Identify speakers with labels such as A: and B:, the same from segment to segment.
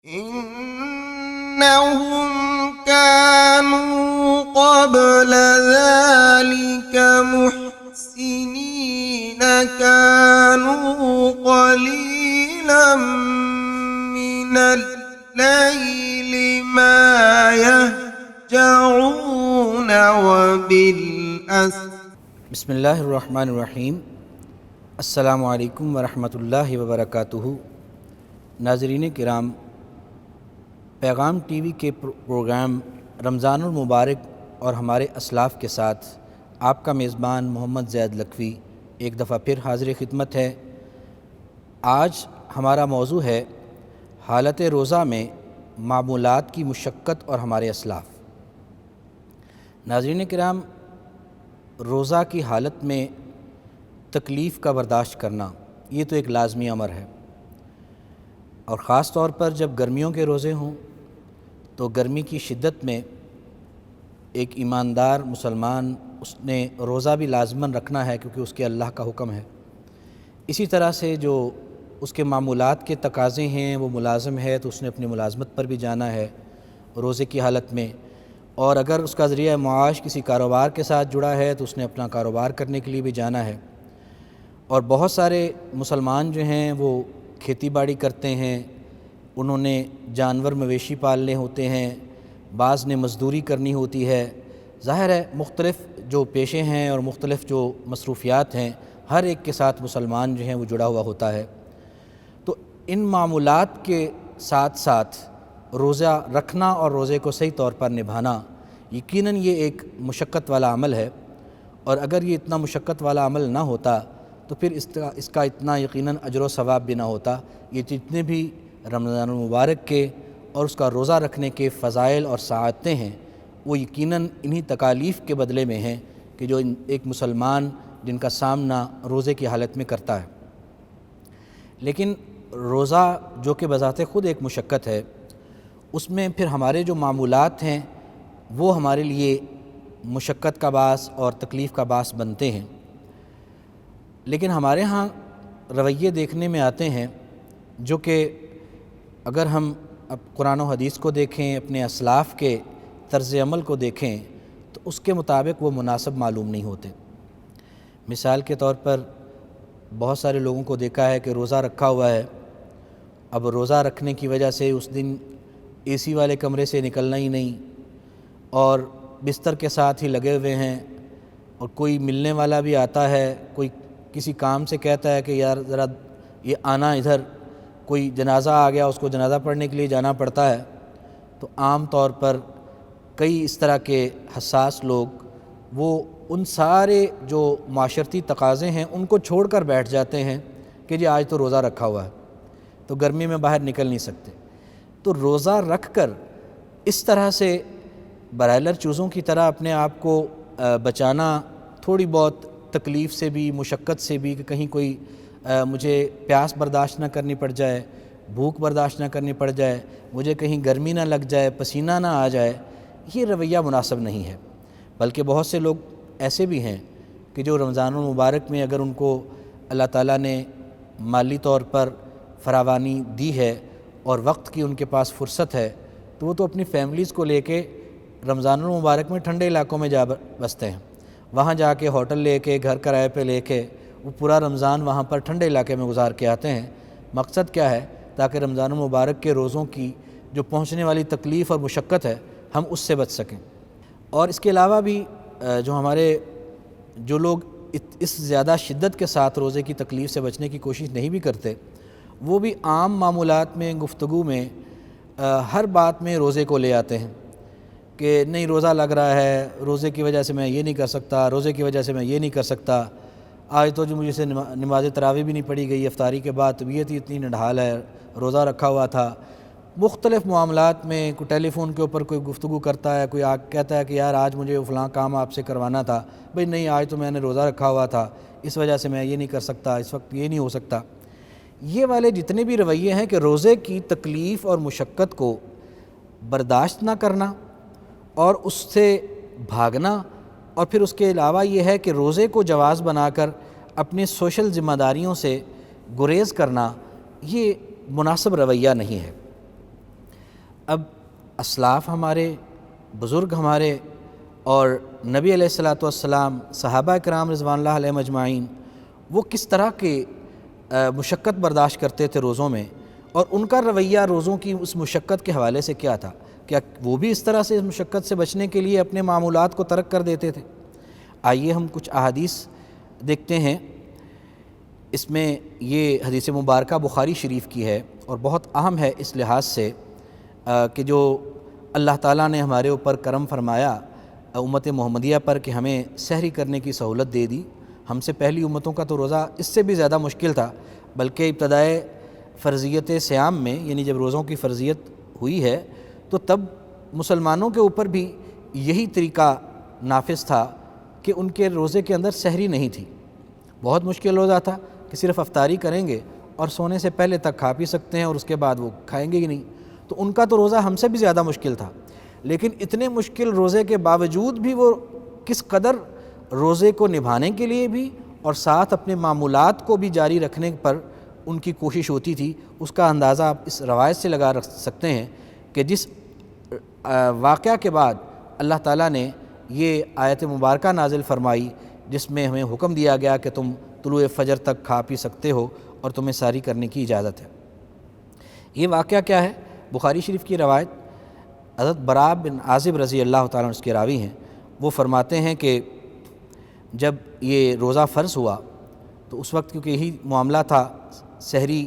A: إنهم كانوا قبل ذلك محسنين كانوا قليلا من الليل ما يهجعون وبالأسر.
B: بسم اللہ الرحمن الرحیم. السلام علیکم ورحمۃ اللہ وبرکاتہ. ناظرین کرام، پیغام ٹی وی کے پروگرام رمضان المبارک اور ہمارے اسلاف کے ساتھ آپ کا میزبان محمد زید لکھوی ایک دفعہ پھر حاضر خدمت ہے. آج ہمارا موضوع ہے حالت روزہ میں معمولات کی مشقت اور ہمارے اسلاف. ناظرین کرام، روزہ کی حالت میں تکلیف کا برداشت کرنا یہ تو ایک لازمی امر ہے، اور خاص طور پر جب گرمیوں کے روزے ہوں تو گرمی کی شدت میں ایک ایماندار مسلمان اس نے روزہ بھی لازماً رکھنا ہے، کیونکہ اس کے اللہ کا حکم ہے. اسی طرح سے جو اس کے معمولات کے تقاضے ہیں وہ ملازم ہے تو اس نے اپنی ملازمت پر بھی جانا ہے روزے کی حالت میں، اور اگر اس کا ذریعہ معاش کسی کاروبار کے ساتھ جڑا ہے تو اس نے اپنا کاروبار کرنے کے لیے بھی جانا ہے. اور بہت سارے مسلمان جو ہیں وہ کھیتی باڑی کرتے ہیں، انہوں نے جانور مویشی پالنے ہوتے ہیں، بعض نے مزدوری کرنی ہوتی ہے. ظاہر ہے مختلف جو پیشے ہیں اور مختلف جو مصروفیات ہیں ہر ایک کے ساتھ مسلمان جو ہیں وہ جڑا ہوا ہوتا ہے. تو ان معمولات کے ساتھ ساتھ روزہ رکھنا اور روزے کو صحیح طور پر نبھانا یقیناً یہ ایک مشقت والا عمل ہے، اور اگر یہ اتنا مشقت والا عمل نہ ہوتا تو پھر اس کا اتنا یقیناً اجر و ثواب بھی نہ ہوتا. یہ جتنے بھی رمضان المبارک کے اور اس کا روزہ رکھنے کے فضائل اور سعادتیں ہیں وہ یقیناً انہی تکالیف کے بدلے میں ہیں کہ جو ایک مسلمان جن کا سامنا روزے کی حالت میں کرتا ہے. لیکن روزہ جو کہ بذات خود ایک مشقت ہے، اس میں پھر ہمارے جو معمولات ہیں وہ ہمارے لیے مشقت کا باعث اور تکلیف کا باعث بنتے ہیں. لیکن ہمارے ہاں رویے دیکھنے میں آتے ہیں جو کہ اگر ہم اب قرآن و حدیث کو دیکھیں، اپنے اسلاف کے طرز عمل کو دیکھیں تو اس کے مطابق وہ مناسب معلوم نہیں ہوتے. مثال کے طور پر بہت سارے لوگوں کو دیکھا ہے کہ روزہ رکھا ہوا ہے، اب روزہ رکھنے کی وجہ سے اس دن اے سی والے کمرے سے نکلنا ہی نہیں، اور بستر کے ساتھ ہی لگے ہوئے ہیں، اور کوئی ملنے والا بھی آتا ہے، کوئی کسی کام سے کہتا ہے کہ یار ذرا یہ آنا ادھر، کوئی جنازہ آ گیا اس کو جنازہ پڑھنے کے لیے جانا پڑتا ہے. تو عام طور پر کئی اس طرح کے حساس لوگ وہ ان سارے جو معاشرتی تقاضے ہیں ان کو چھوڑ کر بیٹھ جاتے ہیں کہ جی آج تو روزہ رکھا ہوا ہے تو گرمی میں باہر نکل نہیں سکتے. تو روزہ رکھ کر اس طرح سے برائلر چوزوں کی طرح اپنے آپ کو بچانا، تھوڑی بہت تکلیف سے بھی، مشقت سے بھی، کہ کہیں کوئی مجھے پیاس برداشت نہ کرنی پڑ جائے، بھوک برداشت نہ کرنی پڑ جائے، مجھے کہیں گرمی نہ لگ جائے، پسینہ نہ آ جائے، یہ رویہ مناسب نہیں ہے. بلکہ بہت سے لوگ ایسے بھی ہیں کہ جو رمضان المبارک میں اگر ان کو اللہ تعالیٰ نے مالی طور پر فراوانی دی ہے اور وقت کی ان کے پاس فرصت ہے تو وہ تو اپنی فیملیز کو لے کے رمضان المبارک میں ٹھنڈے علاقوں میں جا بستے ہیں، وہاں جا کے ہوٹل لے کے، گھر کرائے پہ لے کے وہ پورا رمضان وہاں پر ٹھنڈے علاقے میں گزار کے آتے ہیں. مقصد کیا ہے؟ تاکہ رمضان المبارک کے روزوں کی جو پہنچنے والی تکلیف اور مشقت ہے ہم اس سے بچ سکیں. اور اس کے علاوہ بھی جو ہمارے جو لوگ اس زیادہ شدت کے ساتھ روزے کی تکلیف سے بچنے کی کوشش نہیں بھی کرتے، وہ بھی عام معمولات میں، گفتگو میں ہر بات میں روزے کو لے آتے ہیں کہ نہیں روزہ لگ رہا ہے، روزے کی وجہ سے میں یہ نہیں کر سکتا، روزے کی وجہ سے میں یہ نہیں کر سکتا، آج تو جو مجھے سے نماز تراویح بھی نہیں پڑھی گئی، افطاری کے بعد طبیعت ہی اتنی نڈھال ہے، روزہ رکھا ہوا تھا. مختلف معاملات میں کوئی ٹیلی فون کے اوپر کوئی گفتگو کرتا ہے، کوئی کہتا ہے کہ یار آج مجھے فلاں کام آپ سے کروانا تھا، بھئی نہیں آج تو میں نے روزہ رکھا ہوا تھا، اس وجہ سے میں یہ نہیں کر سکتا، اس وقت یہ نہیں ہو سکتا. یہ والے جتنے بھی رویے ہیں کہ روزے کی تکلیف اور مشقت کو برداشت نہ کرنا اور اس سے بھاگنا، اور پھر اس کے علاوہ یہ ہے کہ روزے کو جواز بنا کر اپنے سوشل ذمہ داریوں سے گریز کرنا، یہ مناسب رویہ نہیں ہے. اب اسلاف ہمارے، بزرگ ہمارے اور نبی علیہ الصلوۃ والسلام، صحابہ کرام رضوان اللہ علیہم اجمعین، وہ کس طرح کے مشقت برداشت کرتے تھے روزوں میں، اور ان کا رویہ روزوں کی اس مشقت کے حوالے سے کیا تھا؟ کیا وہ بھی اس طرح سے اس مشقت سے بچنے کے لیے اپنے معمولات کو ترک کر دیتے تھے؟ آئیے ہم کچھ احادیث دیکھتے ہیں۔ اس میں یہ حدیث مبارکہ بخاری شریف کی ہے اور بہت اہم ہے اس لحاظ سے کہ جو اللہ تعالیٰ نے ہمارے اوپر کرم فرمایا امت محمدیہ پر کہ ہمیں سحری کرنے کی سہولت دے دی۔ ہم سے پہلی امتوں کا تو روزہ اس سے بھی زیادہ مشکل تھا، بلکہ ابتدائے فرضیت صیام میں، یعنی جب روزوں کی فرضیت ہوئی ہے تو تب مسلمانوں کے اوپر بھی یہی طریقہ نافذ تھا کہ ان کے روزے کے اندر سحری نہیں تھی۔ بہت مشکل روزہ تھا کہ صرف افطاری کریں گے اور سونے سے پہلے تک کھا پی سکتے ہیں اور اس کے بعد وہ کھائیں گے ہی نہیں، تو ان کا تو روزہ ہم سے بھی زیادہ مشکل تھا۔ لیکن اتنے مشکل روزے کے باوجود بھی وہ کس قدر روزے کو نبھانے کے لیے بھی اور ساتھ اپنے معمولات کو بھی جاری رکھنے پر ان کی کوشش ہوتی تھی، اس کا اندازہ آپ اس روایت سے لگا رکھ سکتے ہیں کہ جس واقعہ کے بعد اللہ تعالیٰ نے یہ آیت مبارکہ نازل فرمائی جس میں ہمیں حکم دیا گیا کہ تم طلوع فجر تک کھا پی سکتے ہو اور تمہیں سحری کرنے کی اجازت ہے۔ یہ واقعہ کیا ہے؟ بخاری شریف کی روایت، حضرت براء بن عازب رضی اللہ تعالیٰ عنہ اس کے راوی ہیں، وہ فرماتے ہیں کہ جب یہ روزہ فرض ہوا تو اس وقت کیونکہ یہی معاملہ تھا، سحری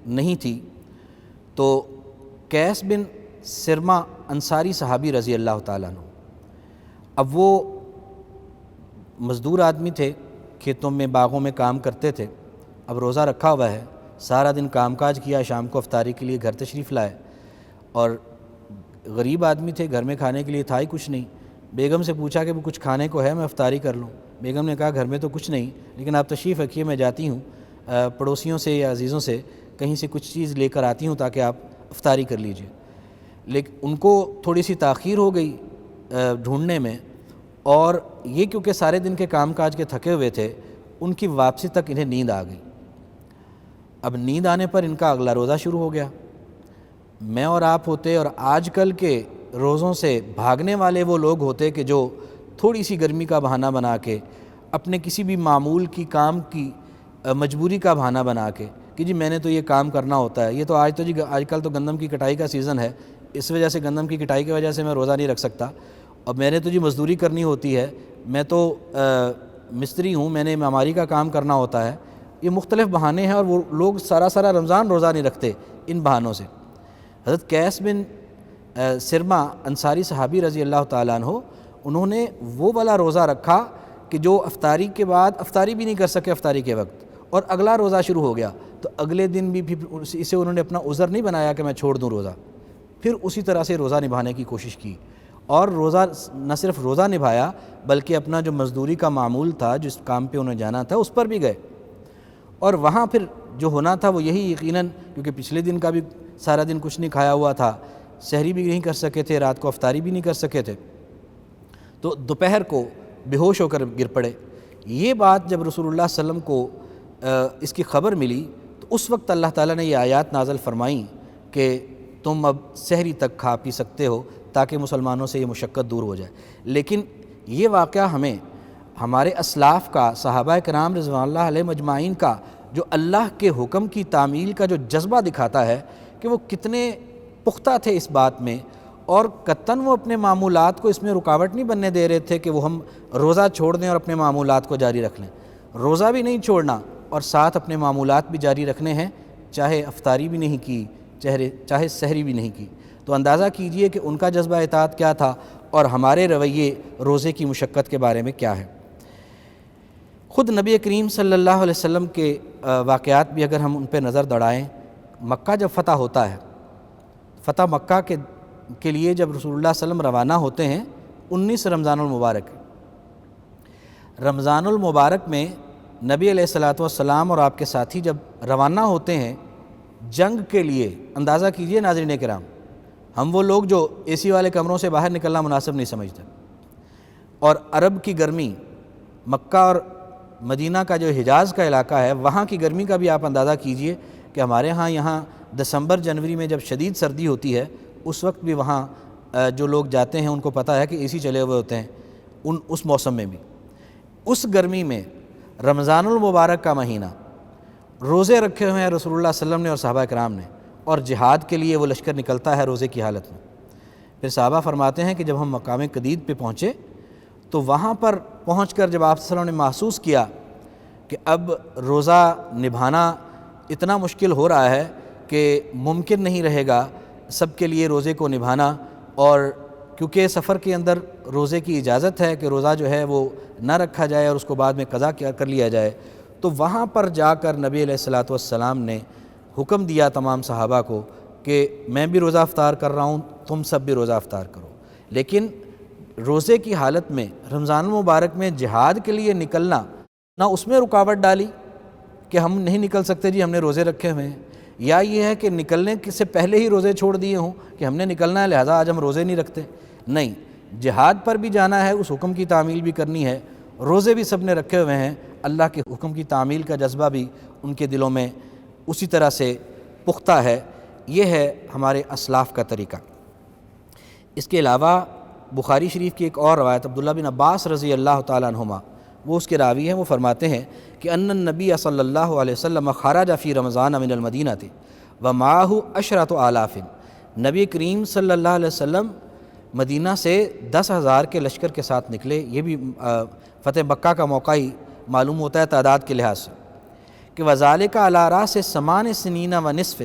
B: نہیں تھی، تو قیس بن سرمہ انصاری صحابی رضی اللہ تعالیٰ عنہ، اب وہ مزدور آدمی تھے، کھیتوں میں باغوں میں کام کرتے تھے، اب روزہ رکھا ہوا ہے، سارا دن کام کاج کیا، شام کو افطاری کے لیے گھر تشریف لائے، اور غریب آدمی تھے، گھر میں کھانے کے لیے تھا ہی کچھ نہیں۔ بیگم سے پوچھا کہ وہ کچھ کھانے کو ہے، میں افطاری کر لوں؟ بیگم نے کہا گھر میں تو کچھ نہیں، لیکن آپ تشریف رکھیے، میں جاتی ہوں پڑوسیوں سے یا عزیزوں سے کہیں سے کچھ چیز لے کر آتی ہوں تاکہ آپ افطاری کر لیجئے۔ لیکن ان کو تھوڑی سی تاخیر ہو گئی ڈھونڈنے میں، اور یہ کیونکہ سارے دن کے کام کاج کے تھکے ہوئے تھے، ان کی واپسی تک انہیں نیند آ گئی۔ اب نیند آنے پر ان کا اگلا روزہ شروع ہو گیا۔ میں اور آپ ہوتے اور آج کل کے روزوں سے بھاگنے والے وہ لوگ ہوتے کہ جو تھوڑی سی گرمی کا بہانہ بنا کے، اپنے کسی بھی معمول کی کام کی مجبوری کا بہانہ بنا کے کہ جی میں نے تو یہ کام کرنا ہوتا ہے، یہ تو آج کل تو گندم کی کٹائی کا سیزن ہے، اس وجہ سے گندم کی کٹائی کی وجہ سے میں روزہ نہیں رکھ سکتا، اور میں نے تو جی مزدوری کرنی ہوتی ہے، میں تو مستری ہوں، میں نے معماری کا کام کرنا ہوتا ہے۔ یہ مختلف بہانے ہیں اور وہ لوگ سارا رمضان روزہ نہیں رکھتے ان بہانوں سے۔ حضرت قیس بن سرمہ انصاری صحابی رضی اللہ تعالیٰ عنہ، انہوں نے وہ والا روزہ رکھا کہ جو افطاری کے بعد افطاری بھی نہیں کر سکے افطاری کے وقت، اور اگلا روزہ شروع ہو گیا، تو اگلے دن بھی اسے انہوں نے اپنا عذر نہیں بنایا کہ میں چھوڑ دوں روزہ، پھر اسی طرح سے روزہ نبھانے کی کوشش کی، اور روزہ نہ صرف روزہ نبھایا بلکہ اپنا جو مزدوری کا معمول تھا، جس کام پہ انہیں جانا تھا، اس پر بھی گئے، اور وہاں پھر جو ہونا تھا وہ یہی یقیناً، کیونکہ پچھلے دن کا بھی سارا دن کچھ نہیں کھایا ہوا تھا، سحری بھی نہیں کر سکے تھے، رات کو افطاری بھی نہیں کر سکے تھے، تو دوپہر کو بے ہوش ہو کر گر پڑے۔ یہ بات جب رسول اللہ صلی اللہ علیہ وسلم کو اس کی خبر ملی تو اس وقت اللہ تعالیٰ نے یہ آیات نازل فرمائیں کہ تم اب سحری تک کھا پی سکتے ہو تاکہ مسلمانوں سے یہ مشقت دور ہو جائے۔ لیکن یہ واقعہ ہمیں ہمارے اسلاف کا، صحابہ کرام رضوان اللہ علیہم اجمعین کا جو اللہ کے حکم کی تعمیل کا جو جذبہ دکھاتا ہے کہ وہ کتنے پختہ تھے اس بات میں، اور قطعاً وہ اپنے معمولات کو اس میں رکاوٹ نہیں بننے دے رہے تھے کہ وہ ہم روزہ چھوڑ دیں اور اپنے معمولات کو جاری رکھ لیں۔ روزہ بھی نہیں چھوڑنا اور ساتھ اپنے معمولات بھی جاری رکھنے ہیں، چاہے افطاری بھی نہیں کی، چاہے سحری بھی نہیں کی۔ تو اندازہ کیجئے کہ ان کا جذبہ اطاعت کیا تھا اور ہمارے رویے روزے کی مشقت کے بارے میں کیا ہے۔ خود نبی کریم صلی اللہ علیہ وسلم کے واقعات بھی اگر ہم ان پہ نظر دوڑائیں، مکہ جب فتح ہوتا ہے، فتح مکہ کے لیے جب رسول اللہ صلی اللہ علیہ وسلم روانہ ہوتے ہیں 19 رمضان المبارک، رمضان المبارک میں نبی علیہ الصلوۃ والسلام اور آپ کے ساتھی جب روانہ ہوتے ہیں جنگ کے لیے، اندازہ کیجئے ناظرین کرام، ہم وہ لوگ جو اے سی والے کمروں سے باہر نکلنا مناسب نہیں سمجھتے، اور عرب کی گرمی، مکہ اور مدینہ کا جو حجاز کا علاقہ ہے وہاں کی گرمی کا بھی آپ اندازہ کیجئے کہ ہمارے ہاں یہاں دسمبر جنوری میں جب شدید سردی ہوتی ہے اس وقت بھی وہاں جو لوگ جاتے ہیں ان کو پتہ ہے کہ اسی چلے ہوئے ہوتے ہیں اس موسم میں بھی۔ اس گرمی میں رمضان المبارک کا مہینہ، روزے رکھے ہوئے ہیں رسول اللہ صلی اللہ علیہ وسلم نے اور صحابہ کرام نے، اور جہاد کے لیے وہ لشکر نکلتا ہے روزے کی حالت میں۔ پھر صحابہ فرماتے ہیں کہ جب ہم مقام قدید پہ پہنچے تو وہاں پر پہنچ کر جب آپ صلی اللہ علیہ وسلم نے محسوس کیا کہ اب روزہ نبھانا اتنا مشکل ہو رہا ہے کہ ممکن نہیں رہے گا سب کے لیے روزے کو نبھانا، اور کیونکہ سفر کے اندر روزے کی اجازت ہے کہ روزہ جو ہے وہ نہ رکھا جائے اور اس کو بعد میں قضا کر لیا جائے، تو وہاں پر جا کر نبی علیہ الصلوۃ والسلام نے حکم دیا تمام صحابہ کو کہ میں بھی روزہ افطار کر رہا ہوں، تم سب بھی روزہ افطار کرو۔ لیکن روزے کی حالت میں رمضان المبارک میں جہاد کے لیے نکلنا، نہ اس میں رکاوٹ ڈالی کہ ہم نہیں نکل سکتے جی ہم نے روزے رکھے ہوئے ہیں، یا یہ ہے کہ نکلنے سے پہلے ہی روزے چھوڑ دیے ہوں کہ ہم نے نکلنا ہے لہذا آج ہم روزے نہیں رکھتے۔ نہیں، جہاد پر بھی جانا ہے، اس حکم کی تعمیل بھی کرنی ہے، روزے بھی سب نے رکھے ہوئے ہیں، اللہ کے حکم کی تعمیل کا جذبہ بھی ان کے دلوں میں اسی طرح سے پختہ ہے۔ یہ ہے ہمارے اسلاف کا طریقہ۔ اس کے علاوہ بخاری شریف کی ایک اور روایت عبداللہ بن عباس رضی اللہ تعالیٰ عنہما، وہ اس کے راوی ہیں، وہ فرماتے ہیں کہ ان النبی صلی اللہ علیہ وسلم خرج فی رمضان من المدینہ ومعہ عشرۃ آلاف، نبی کریم صلی اللہ علیہ وسلم مدینہ سے 10,000 کے لشکر کے ساتھ نکلے۔ یہ بھی فتح مکہ کا موقع ہی معلوم ہوتا ہے تعداد کے لحاظ سے، کہ وذالک علی راس 8 سنین ونصف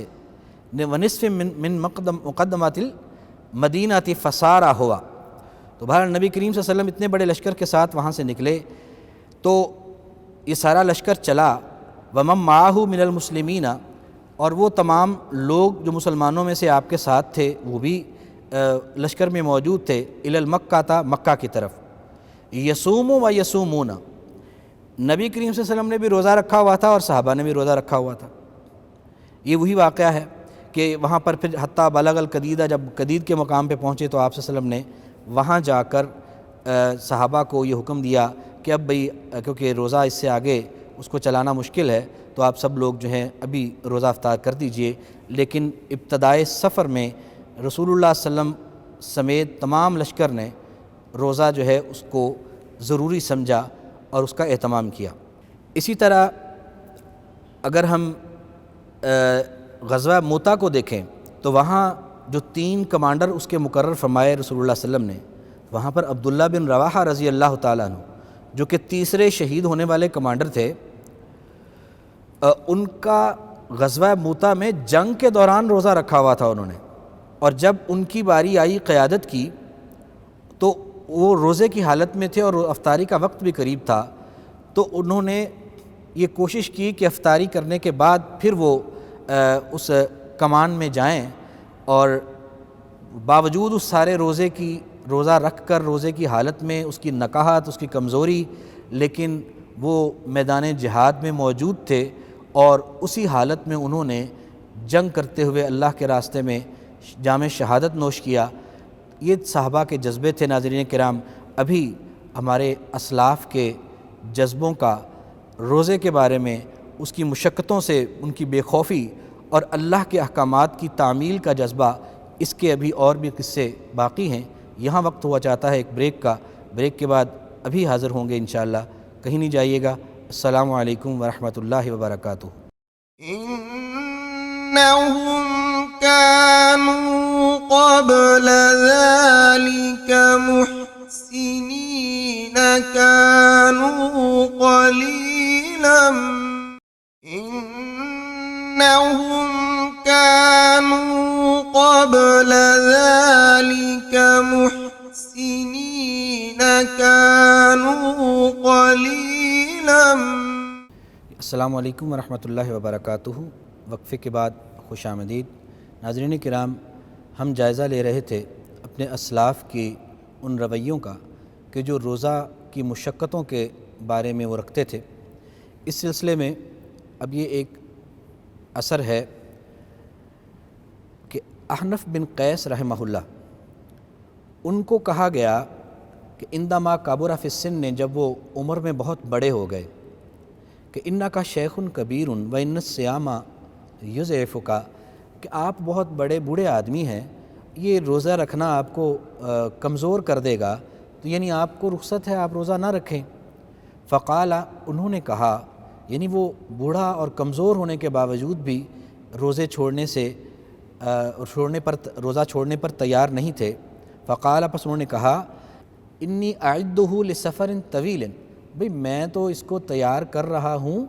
B: من مقدمات المدینہ فسارا ہوا۔ تو بہرحال نبی کریم صلی اللہ علیہ وسلم اتنے بڑے لشکر کے ساتھ وہاں سے نکلے تو یہ سارا لشکر چلا، ومن معہ من المسلمین، اور وہ تمام لوگ جو مسلمانوں میں سے آپ کے ساتھ تھے وہ بھی لشکر میں موجود تھے، الی المکہ تھا، مکہ کی طرف، یصوم و یصومون، نبی کریم صلی اللہ علیہ وسلم نے بھی روزہ رکھا ہوا تھا اور صحابہ نے بھی روزہ رکھا ہوا تھا۔ یہ وہی واقعہ ہے کہ وہاں پر پھر حتیٰ بلغ القدیدہ، جب قدید کے مقام پہ پہنچے تو آپ صلی اللہ علیہ وسلم نے وہاں جا کر صحابہ کو یہ حکم دیا کہ اب بھئی کیونکہ روزہ اس سے آگے اس کو چلانا مشکل ہے تو آپ سب لوگ جو ہیں ابھی روزہ افطار کر دیجئے۔ لیکن ابتدائے سفر میں رسول اللہ صلی اللہ علیہ وسلم سمیت تمام لشکر نے روزہ جو ہے اس کو ضروری سمجھا اور اس کا اہتمام کیا۔ اسی طرح اگر ہم غزوہ موتا کو دیکھیں تو وہاں جو 3 کمانڈر اس کے مقرر فرمائے رسول اللہ صلی اللہ علیہ وسلم نے، وہاں پر عبداللہ بن رواحہ رضی اللہ تعالیٰ عنہ جو کہ تیسرے شہید ہونے والے کمانڈر تھے، ان کا غزوہ موتا میں جنگ کے دوران روزہ رکھا ہوا تھا انہوں نے، اور جب ان کی باری آئی قیادت کی تو وہ روزے کی حالت میں تھے اور افطاری کا وقت بھی قریب تھا، تو انہوں نے یہ کوشش کی کہ افطاری کرنے کے بعد پھر وہ اس کمان میں جائیں، اور باوجود اس سارے روزہ رکھ کر روزے کی حالت میں اس کی نکاہت، اس کی کمزوری، لیکن وہ میدان جہاد میں موجود تھے اور اسی حالت میں انہوں نے جنگ کرتے ہوئے اللہ کے راستے میں جام شہادت نوش کیا۔ یہ صحابہ کے جذبے تھے۔ ناظرین کرام، ابھی ہمارے اسلاف کے جذبوں کا روزے کے بارے میں، اس کی مشقتوں سے ان کی بے خوفی اور اللہ کے احکامات کی تعمیل کا جذبہ، اس کے ابھی اور بھی قصے باقی ہیں۔ یہاں وقت ہوا چاہتا ہے ایک بریک کا، بریک کے بعد ابھی حاضر ہوں گے انشاءاللہ، کہیں نہیں جائیے گا۔ السلام علیکم ورحمۃ اللہ وبرکاتہ۔
A: إنهم كانوا قبل ذلك محسنين، كانوا قليلا إنهم كانوا قبل ذلك محسنين، كانوا قليلا۔
B: السلام علیکم ورحمۃ اللہ وبرکاتہ۔ وقفے کے بعد خوش آمدید۔ ناظرین کرام، ہم جائزہ لے رہے تھے اپنے اسلاف کی ان رویوں کا کہ جو روزہ کی مشقتوں کے بارے میں وہ رکھتے تھے۔ اس سلسلے میں اب یہ ایک اثر ہے کہ احنف بن قیس رحمہ اللہ، ان کو کہا گیا کہ اندما کابر فی السن، نے جب وہ عمر میں بہت بڑے ہو گئے، کہ انکا شیخ کبیر و ان الصیام یضعفک، کہ آپ بہت بڑے بوڑھے آدمی ہیں یہ روزہ رکھنا آپ کو کمزور کر دے گا، تو یعنی آپ کو رخصت ہے آپ روزہ نہ رکھیں۔ فقال، انہوں نے کہا، یعنی وہ بوڑھا اور کمزور ہونے کے باوجود بھی روزہ چھوڑنے پر تیار نہیں تھے۔ فقال، پس انہوں نے کہا، انی اعدہ لسفر طویل، بھئی میں تو اس کو تیار کر رہا ہوں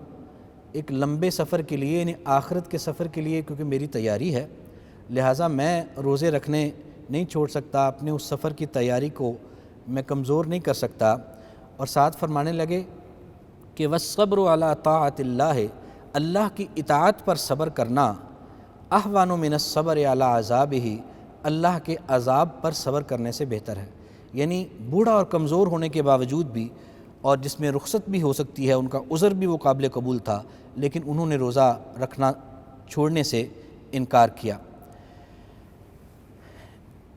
B: ایک لمبے سفر کے لیے، یعنی آخرت کے سفر کے لیے، کیونکہ میری تیاری ہے، لہٰذا میں روزے رکھنے نہیں چھوڑ سکتا، اپنے اس سفر کی تیاری کو میں کمزور نہیں کر سکتا۔ اور ساتھ فرمانے لگے کہ والصبر علی طاعت اللہ، اللہ کی اطاعت پر صبر کرنا، اہون من الصبر علی عذابہ، اللہ کے عذاب پر صبر کرنے سے بہتر ہے۔ یعنی بوڑھا اور کمزور ہونے کے باوجود بھی، اور جس میں رخصت بھی ہو سکتی ہے، ان کا عذر بھی وہ قابل قبول تھا، لیکن انہوں نے روزہ رکھنا چھوڑنے سے انکار کیا۔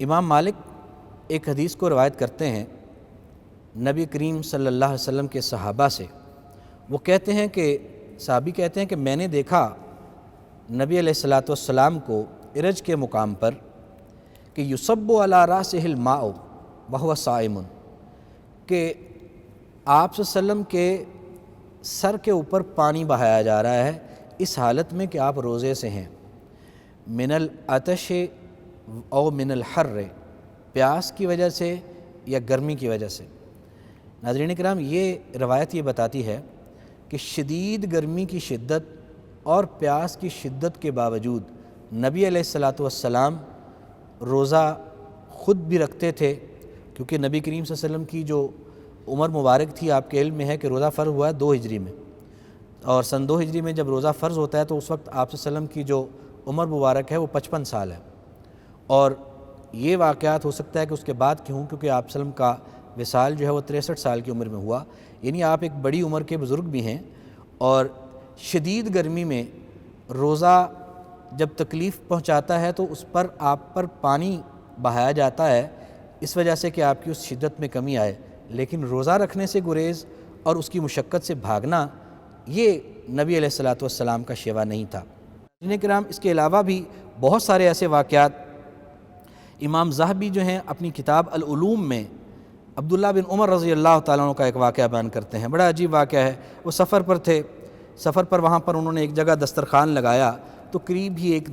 B: امام مالک ایک حدیث کو روایت کرتے ہیں نبی کریم صلی اللہ علیہ وسلم کے صحابہ سے۔ وہ کہتے ہیں کہ صحابی کہتے ہیں کہ میں نے دیکھا نبی علیہ الصلاۃ والسلام کو ارج کے مقام پر کہ یصب علی راسہ الماء وہو صائم، کہ آپ صلی اللہ علیہ وسلم کے سر کے اوپر پانی بہایا جا رہا ہے اس حالت میں کہ آپ روزے سے ہیں، من العطش او من الحر، پیاس کی وجہ سے یا گرمی کی وجہ سے۔ ناظرین کرام، یہ روایت یہ بتاتی ہے کہ شدید گرمی کی شدت اور پیاس کی شدت کے باوجود نبی علیہ الصلاۃ والسلام روزہ خود بھی رکھتے تھے، کیونکہ نبی کریم صلی اللہ علیہ وسلم کی جو عمر مبارک تھی، آپ کے علم میں ہے کہ روزہ فرض ہوا ہے 2 ہجری میں، اور سن 2 ہجری میں جب روزہ فرض ہوتا ہے تو اس وقت آپ صلی اللہ علیہ وسلم کی جو عمر مبارک ہے وہ 55 سال ہے، اور یہ واقعات ہو سکتا ہے کہ اس کے بعد کی ہوں، کیونکہ آپ صلی اللہ علیہ وسلم کا وصال جو ہے وہ 63 سال کی عمر میں ہوا، یعنی آپ ایک بڑی عمر کے بزرگ بھی ہیں، اور شدید گرمی میں روزہ جب تکلیف پہنچاتا ہے تو اس پر آپ پر پانی بہایا جاتا ہے، اس وجہ سے کہ آپ کی اس شدت میں کمی آئے، لیکن روزہ رکھنے سے گریز اور اس کی مشقت سے بھاگنا یہ نبی علیہ الصلاۃ والسلام کا شیوا نہیں تھا۔ ناظرین کرام، اس کے علاوہ بھی بہت سارے ایسے واقعات امام ذہبی جو ہیں اپنی کتاب العلوم میں عبداللہ بن عمر رضی اللہ تعالیٰ عنہ کا ایک واقعہ بیان کرتے ہیں۔ بڑا عجیب واقعہ ہے۔ وہ سفر پر تھے، سفر پر وہاں پر انہوں نے ایک جگہ دسترخوان لگایا تو قریب ہی ایک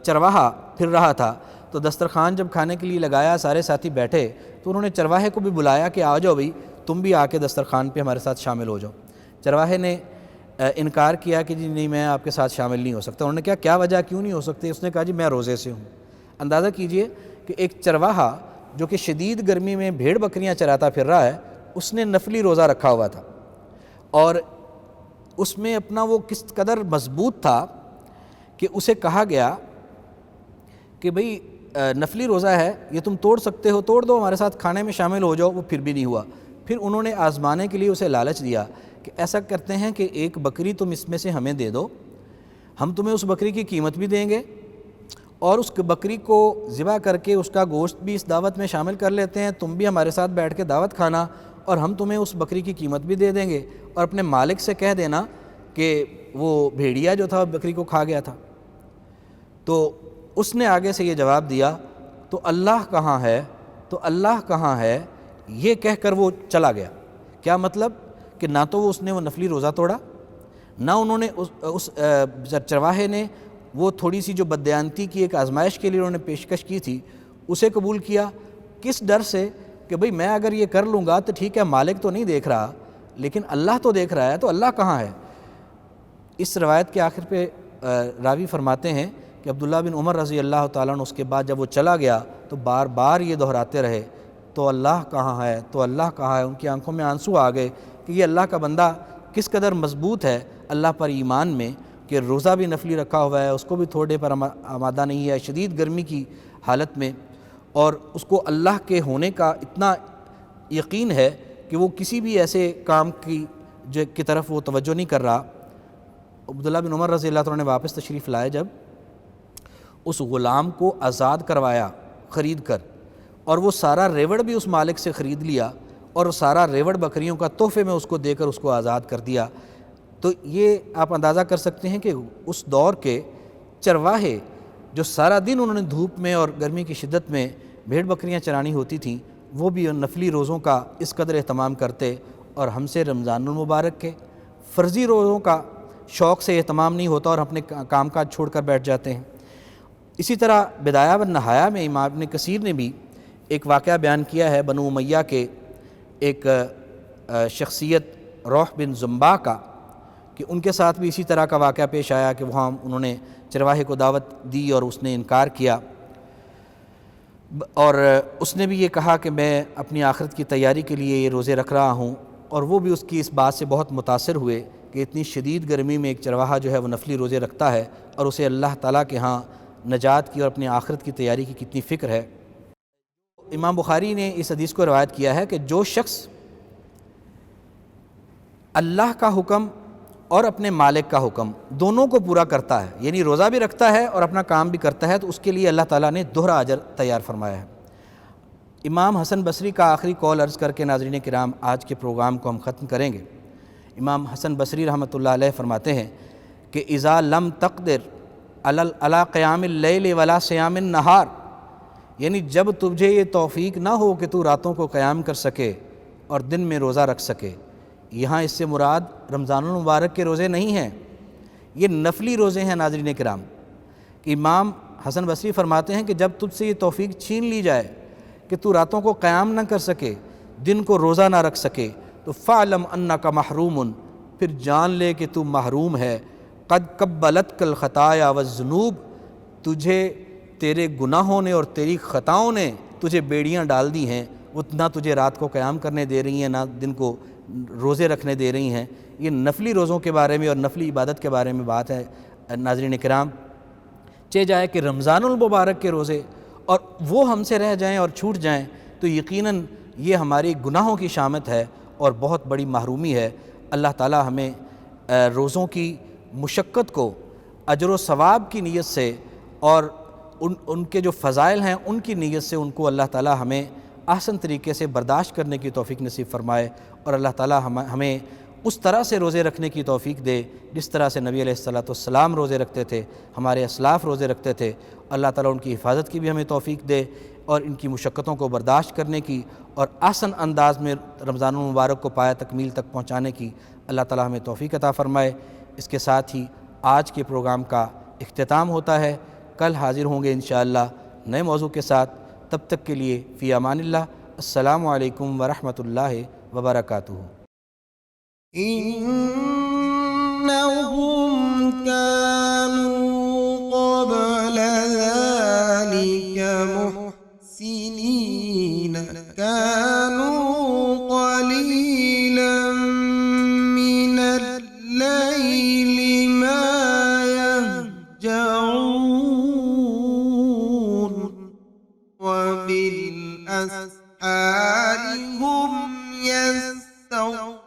B: چرواہا پھر رہا تھا، تو دسترخوان جب کھانے کے لیے لگایا، سارے ساتھی بیٹھے تو انہوں نے چرواہے کو بھی بلایا کہ آ جاؤ بھائی، تم بھی آ کے دسترخوان پہ ہمارے ساتھ شامل ہو جاؤ۔ چرواہے نے انکار کیا کہ جی نہیں، میں آپ کے ساتھ شامل نہیں ہو سکتا۔ انہوں نے کہا کیا وجہ، کیوں نہیں ہو سکتے؟ اس نے کہا جی میں روزے سے ہوں۔ اندازہ کیجئے کہ ایک چرواہا جو کہ شدید گرمی میں بھیڑ بکریاں چراتا پھر رہا ہے، اس نے نفلی روزہ رکھا ہوا تھا، اور اس میں اپنا وہ کس قدر مضبوط تھا کہ اسے کہا گیا کہ بھئی نفلی روزہ ہے، یہ تم توڑ سکتے ہو، توڑ دو، ہمارے ساتھ کھانے میں شامل ہو جاؤ۔ وہ پھر بھی نہیں ہوا۔ پھر انہوں نے آزمانے کے لیے اسے لالچ دیا کہ ایسا کرتے ہیں کہ ایک بکری تم اس میں سے ہمیں دے دو، ہم تمہیں اس بکری کی قیمت بھی دیں گے، اور اس بکری کو ذبح کر کے اس کا گوشت بھی اس دعوت میں شامل کر لیتے ہیں، تم بھی ہمارے ساتھ بیٹھ کے دعوت کھانا، اور ہم تمہیں اس بکری کی قیمت بھی دے دیں گے، اور اپنے مالک سے کہہ دینا کہ وہ بھیڑیا جو تھا بکری کو کھا گیا تھا۔ تو اس نے آگے سے یہ جواب دیا، تو اللہ کہاں ہے، تو اللہ کہاں ہے، یہ کہہ کر وہ چلا گیا۔ کیا مطلب کہ نہ تو اس نے وہ نفلی روزہ توڑا، نہ انہوں نے اس چرواہے نے وہ تھوڑی سی جو بددیانتی کی ایک آزمائش کے لیے انہوں نے پیشکش کی تھی اسے قبول کیا۔ کس ڈر سے کہ بھئی میں اگر یہ کر لوں گا تو ٹھیک ہے، مالک تو نہیں دیکھ رہا لیکن اللہ تو دیکھ رہا ہے، تو اللہ کہاں ہے۔ اس روایت کے آخر پہ راوی فرماتے ہیں کہ عبداللہ بن عمر رضی اللہ تعالیٰ عنہ اس کے بعد جب وہ چلا گیا تو بار بار یہ دہراتے رہے، تو اللہ کہاں ہے، تو اللہ کہاں ہے۔ ان کی آنکھوں میں آنسو آ گئے کہ یہ اللہ کا بندہ کس قدر مضبوط ہے اللہ پر ایمان میں، کہ روزہ بھی نفلی رکھا ہوا ہے، اس کو بھی تھوڑے پر آمادہ نہیں ہے شدید گرمی کی حالت میں، اور اس کو اللہ کے ہونے کا اتنا یقین ہے کہ وہ کسی بھی ایسے کام کی طرف وہ توجہ نہیں کر رہا۔ عبداللہ بن عمر رضی اللہ عنہ نے واپس تشریف لائے، جب اس غلام کو آزاد کروایا خرید کر، اور وہ سارا ریوڑ بھی اس مالک سے خرید لیا، اور سارا ریوڑ بکریوں کا تحفے میں اس کو دے کر اس کو آزاد کر دیا۔ تو یہ آپ اندازہ کر سکتے ہیں کہ اس دور کے چرواہے جو سارا دن انہوں نے دھوپ میں اور گرمی کی شدت میں بھیڑ بکریاں چرانی ہوتی تھیں، وہ بھی نفلی روزوں کا اس قدر اہتمام کرتے، اور ہم سے رمضان المبارک کے فرضی روزوں کا شوق سے اہتمام نہیں ہوتا اور اپنے کام کاج چھوڑ کر بیٹھ جاتے ہیں۔ اسی طرح بدایہ والنہایہ میں امام ابن کثیر نے بھی ایک واقعہ بیان کیا ہے بنو امیہ کے ایک شخصیت روح بن زمبا کا، کہ ان کے ساتھ بھی اسی طرح کا واقعہ پیش آیا کہ وہاں انہوں نے چرواہے کو دعوت دی اور اس نے انکار کیا، اور اس نے بھی یہ کہا کہ میں اپنی آخرت کی تیاری کے لیے یہ روزے رکھ رہا ہوں، اور وہ بھی اس کی اس بات سے بہت متاثر ہوئے کہ اتنی شدید گرمی میں ایک چرواہا جو ہے وہ نفلی روزے رکھتا ہے اور اسے اللہ تعالیٰ کے ہاں نجات کی اور اپنی آخرت کی تیاری کی کتنی فکر ہے۔ امام بخاری نے اس حدیث کو روایت کیا ہے کہ جو شخص اللہ کا حکم اور اپنے مالک کا حکم دونوں کو پورا کرتا ہے، یعنی روزہ بھی رکھتا ہے اور اپنا کام بھی کرتا ہے، تو اس کے لیے اللہ تعالیٰ نے دوہرا اجر تیار فرمایا ہے۔ امام حسن بصری کا آخری قول عرض کر کے ناظرین کرام آج کے پروگرام کو ہم ختم کریں گے۔ امام حسن بصری رحمۃ اللہ علیہ فرماتے ہیں کہ اذا لم تقدر علی قیام اللیل ولا صیام النہار، یعنی جب تجھے یہ توفیق نہ ہو کہ تو راتوں کو قیام کر سکے اور دن میں روزہ رکھ سکے، یہاں اس سے مراد رمضان المبارک کے روزے نہیں ہیں، یہ نفلی روزے ہیں ناظرین کرام۔ امام حسن بصری فرماتے ہیں کہ جب تجھ سے یہ توفیق چھین لی جائے کہ تو راتوں کو قیام نہ کر سکے، دن کو روزہ نہ رکھ سکے، تو فَعْلَمْ أَنَّكَ مَحْرُومٌ، پھر جان لے کہ تو محروم ہے۔ قَدْ قَبَّلَتْكَ الْخَطَايَا وَالذُّنُوبُ، تجھے تیرے گناہوں نے اور تیری خطاؤں نے تجھے بیڑیاں ڈال دی ہیں، وہ نہ تجھے رات کو قیام کرنے دے رہی ہیں نہ دن کو روزے رکھنے دے رہی ہیں۔ یہ نفلی روزوں کے بارے میں اور نفلی عبادت کے بارے میں بات ہے ناظرین کرام۔ چہ جائے کہ رمضان المبارک کے روزے اور وہ ہم سے رہ جائیں اور چھوٹ جائیں تو یقیناً یہ ہماری گناہوں کی شامت ہے اور بہت بڑی محرومی ہے۔ اللہ تعالی ہمیں روزوں کی مشقت کو اجر و ثواب کی نیت سے اور ان کے جو فضائل ہیں ان کی نیت سے ان کو اللہ تعالی ہمیں احسن طریقے سے برداشت کرنے کی توفیق نصیب فرمائے، اور اللہ تعالی ہمیں اس طرح سے روزے رکھنے کی توفیق دے جس طرح سے نبی علیہ السلام روزے رکھتے تھے، ہمارے اسلاف روزے رکھتے تھے۔ اللہ تعالیٰ ان کی حفاظت کی بھی ہمیں توفیق دے اور ان کی مشقتوں کو برداشت کرنے کی اور آسن انداز میں رمضان المبارک کو پایہ تکمیل تک پہنچانے کی اللہ تعالیٰ ہمیں توفیق عطا فرمائے۔ اس کے ساتھ ہی آج کے پروگرام کا اختتام ہوتا ہے۔ کل حاضر ہوں گے انشاءاللہ نئے موضوع کے ساتھ، تب تک کے لیے فی امان اللہ۔ السلام علیکم ورحمۃ اللہ وبرکاتہ۔
A: إنهم كانوا قبل ذلك محسنين، كانوا قليلا من الليل ما يهجعون وبالأسحار هم يستغفرون۔